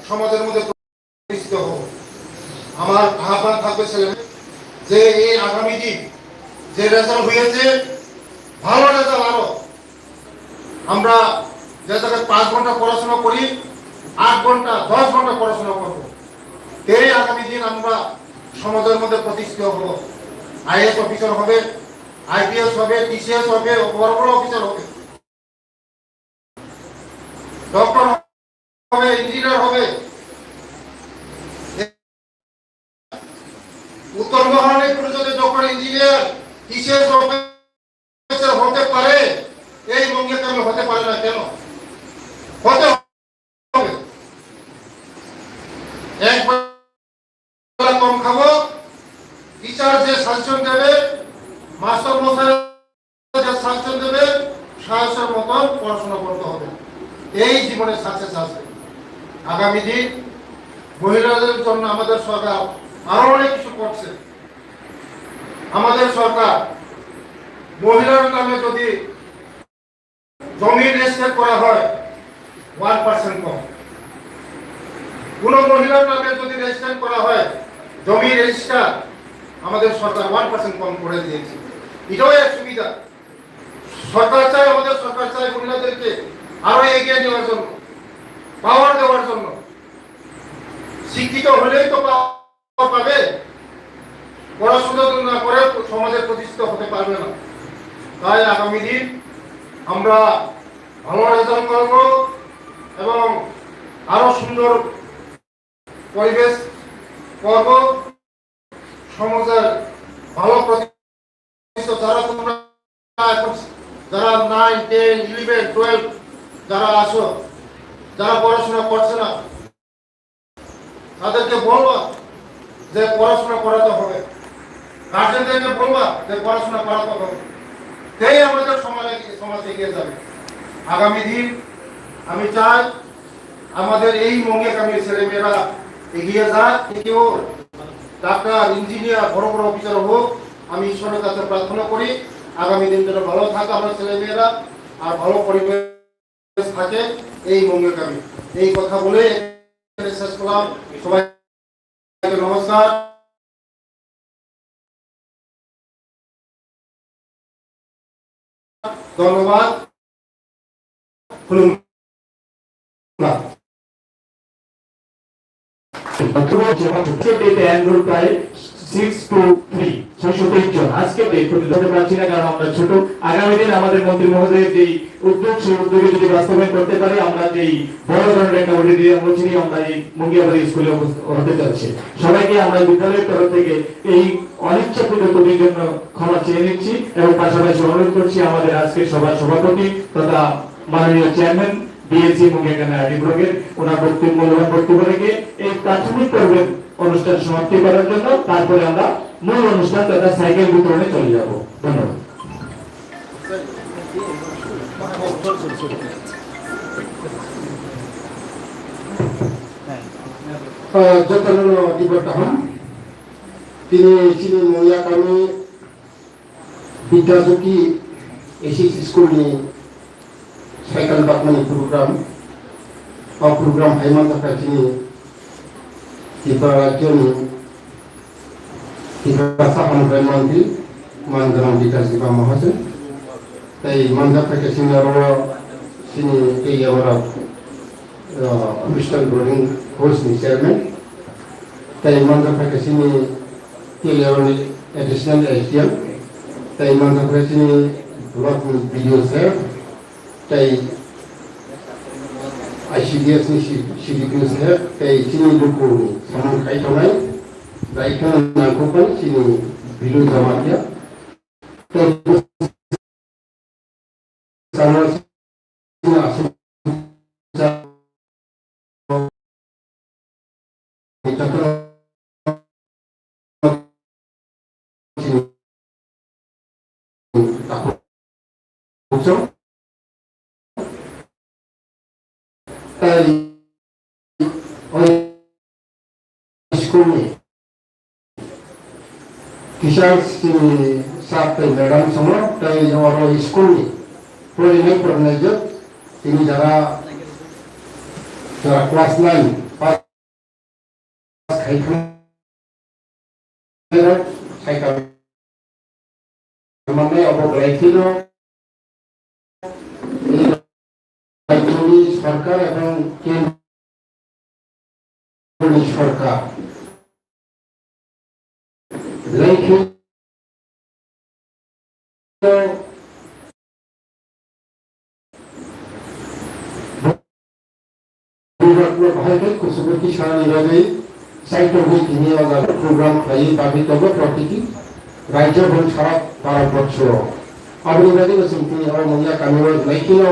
সমাজের মধ্যে প্রতিষ্ঠিত হব। আমার আহ্বান থাকবে ছেলে যে এই আগামী দিন যে রেজাল্ট হয়েছে ভালো রেজাল্ট আরো আমরা যে জায়গায় 5 ঘন্টা পড়াশোনা করি 8 ঘন্টা 10 ঘন্টা পড়াশোনা করবো। এই আগামী দিন আমরা সমাজের মধ্যে প্রতিষ্ঠিত হব। আইএস অফিসার হবে, আইপিএস হবে, টিসিএস হবে, বড় বড় অফিসার হবে, ডক্টর হবে, ইঞ্জিনিয়ার হবে। উত্তর মহারানীপুরে যদি ডক্টর ইঞ্জিনিয়ার টিসিএস অফিসার হতে পারে, এই মঙ্গিয়াকামী হতে পারে না কেন? হতে হবে। এক বেলা কম খাবো, টিচার যে সাজেশন দেবে, মাস্টার মশাই যে সাজেশন দেবে, সাহসের মতন পড়াশোনা করতে হবে। এই জীবনে সাকসেস আসবে। আগামী দিন মহিলাদের জন্য আমাদের সরকার আরো অনেক কিছু করছে। আমাদের সরকার মহিলার নামে যদি জমি রেজিস্টার করা হয় 1% কম, কোন মহিলার নামে যদি রেজিস্টার করা হয় জমি রেজিস্টার, আমাদের সরকার 1% কম করে দিয়েছে। এটাও এক সুবিধা। সরকার চায়, আমাদের সরকার চায় মহিলাদেরকে আরো এগিয়ে নেওয়ার জন্য, পাওয়ার দেওয়ার জন্য। শিক্ষিত হলেই তো পাওয়ার পাবে, পড়াশোনা না করে সমাজে প্রতিষ্ঠিত হতে পারবে না। তাই আগামী দিন আমরা ভালো রেজাল্ট করব এবং আরো সুন্দর পরিবেশ করব। সমাজের ভালো প্রতিষ্ঠিত যারা তোমরা যারা 9, 10, 11, 12 যারা আসো, যারা পড়াশোনা করছে না, তাদেরকে বলবা যে পড়াশোনা করাতে হবে। গার্জেনদেরকে বলবা যে পড়াশোনা করাতে হবে। তাই আমাদের সমাজ এগিয়ে যাবে। আগামী দিন আমি চাই আমাদের এই মঙ্গিয়াকামীর ছেলে মেয়েরা এগিয়ে যাক, কেউ ডাক্তার, ইঞ্জিনিয়ার, বড় বড় অফিসার হোক। আমি ঈশ্বরের কাছে প্রার্থনা করি আগামী দিন যেন ভালো থাকে আমার ছেলে মেয়েরা, আর ভালো পরিবেশ থাকে এই মঙ্গিয়াকামী। এই কথা বলে শেষ করলাম। সবাইকে নমস্কার। ধন্যবাদ। ছোট আগামী দিন আমাদের মন্ত্রী মহোদয়ের যে উদ্যোগ, সেই উদ্যোগে যদি বাস্তবায়ন করতে পারি, আমরা যে বড় ধরনের একটা আমরা এই মুঙ্গিয়াবাড়ি স্কুলে হতে যাচ্ছি। সবাইকে আমরা বিদ্যালয়ের তরফ থেকে এই অনিচ্ছাকৃত ত্রুটির জন্য ক্ষমা চেয়ে নিচ্ছি এবং পাশাপাশি অনুরোধ করছি আমাদের আজকের সভার সভাপতি তথা মাননীয় চেয়ারম্যান বিএসসি মুঙ্গিয়াকামী আরডি ব্লকের ওনার মূল্যবান বক্তব্য রেখে এই প্রাথমিক পর্বের অনুষ্ঠান সমাপ্তি করার জন্য তারপরে আমরা মূল অনুষ্ঠান তথা সাইকেল বিতরণে চলে যাব। ধন্যবাদ। তিনি ছিলেন মঙ্গিয়াকামী Bidyajyoti SS school ni cycle बातमानी program haiman थाखाय दिनै त्रिपुरा राज्योनि त्रिपुरा साखानिफ्राय मन्त्रि मानगोनां बिकास दिपा महाजन ताई मानजा थाखाय जोंनि आरो जोंनि एरियाफोराव ख्रिस्टान बोर्डिं हाउसनि चेयारमेन ताई मानजा थाखाय जोंनि एरियानि एडिशनेल एसडिएम ताई मानजा थाखाय जोंनि ब्लक भिडिअ साहेब ताई ICDS ni CDPO साहेब ताई जोंनि लोगोनि सामोनखाय थानाय जायखौ नांगौमोन जोंनि बिलु जामाथिया Kisah si sampai dalam semua dari orang sekolah ni, pernah ini jara kelas 9. মানে অবগ্রাহীছিল সরকার এবং কেন্দ্রীয় সরকার ভাইকে কুসুমতি সারানিভাবে সাইটবই তিনি প্রোগ্রাম খাই বাবিতব প্রতিটি রাজ্য এবং সারা ভারতবর্ষ আবুনিবাদী তিনি মহিলা কামির লাইকিল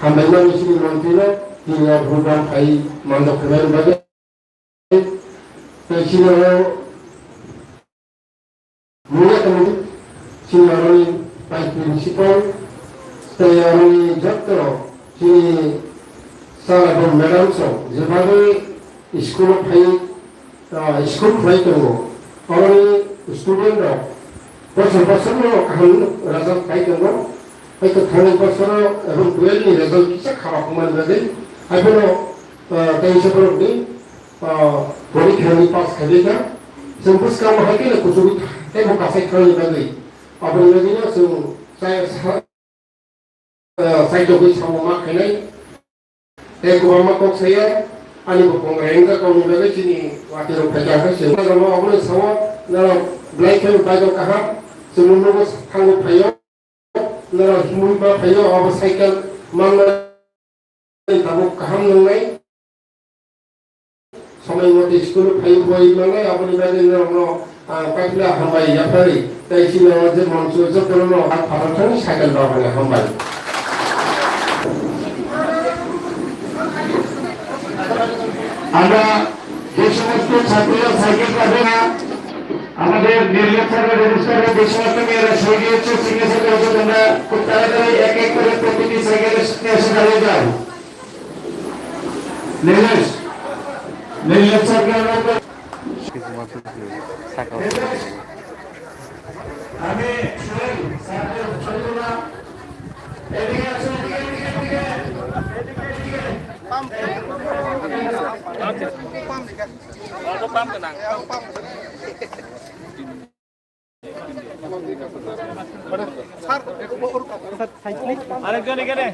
হামবাইমা মিছিল মন্ত্রীল তিনি প্রোগ্রাম খাই মানব খেলার বাদে ছিল মহিলা কমিটি সিনিয়রনি ভাইস প্রিন্সিপাল তৈরি যত্র তিনি স্যার এবং ম্যাডাম সব যেভাবে স্কুল ফাই দङ অরনি স্টুডেন্ট বছর বছর কাহাম রেজাল্ট ফাই দङ হয়তো थांनाय বছর এবং 12 नि রেজাল্ট কিসা খারাপ मोनबादि आइफोनो दैसफोरनि परीक्षानि पास खालामना जों पुरस्कार हायके कुसुबि तेबो गासै खालामनो बागै आबोनिनो जों साइटबि सावमा खायनाय गोबां कक saya ani pengrengga kau nibagai sini wakil rakyat saya kalau mau aku sama dalam belajar belajar kahar sebelum aku tanggup payo dalam himun ba payo apa cycle mana tahu kaham nungai sampai waktu sekolah payo boy mana apa nibagai dalam kakila hambai ya pari dari sini aja manusia itu kalau apa orang cycle bawa ni hambai আমরা যে সমস্ত ছাত্রীরা cycle পাবে না আমাদের নির্বাচনের রেজিস্টারে যে সমস্ত মেয়েরা সই দিয়েছে সিগনেচার করেছে তোমরা খুব তাড়াতাড়ি এক এক করে প্রতিটি সাইকেলের সাথে এসে দাঁড়িয়ে যাও নির্বাচনকে আমি এদিকে আসুন আরেকজন এখানে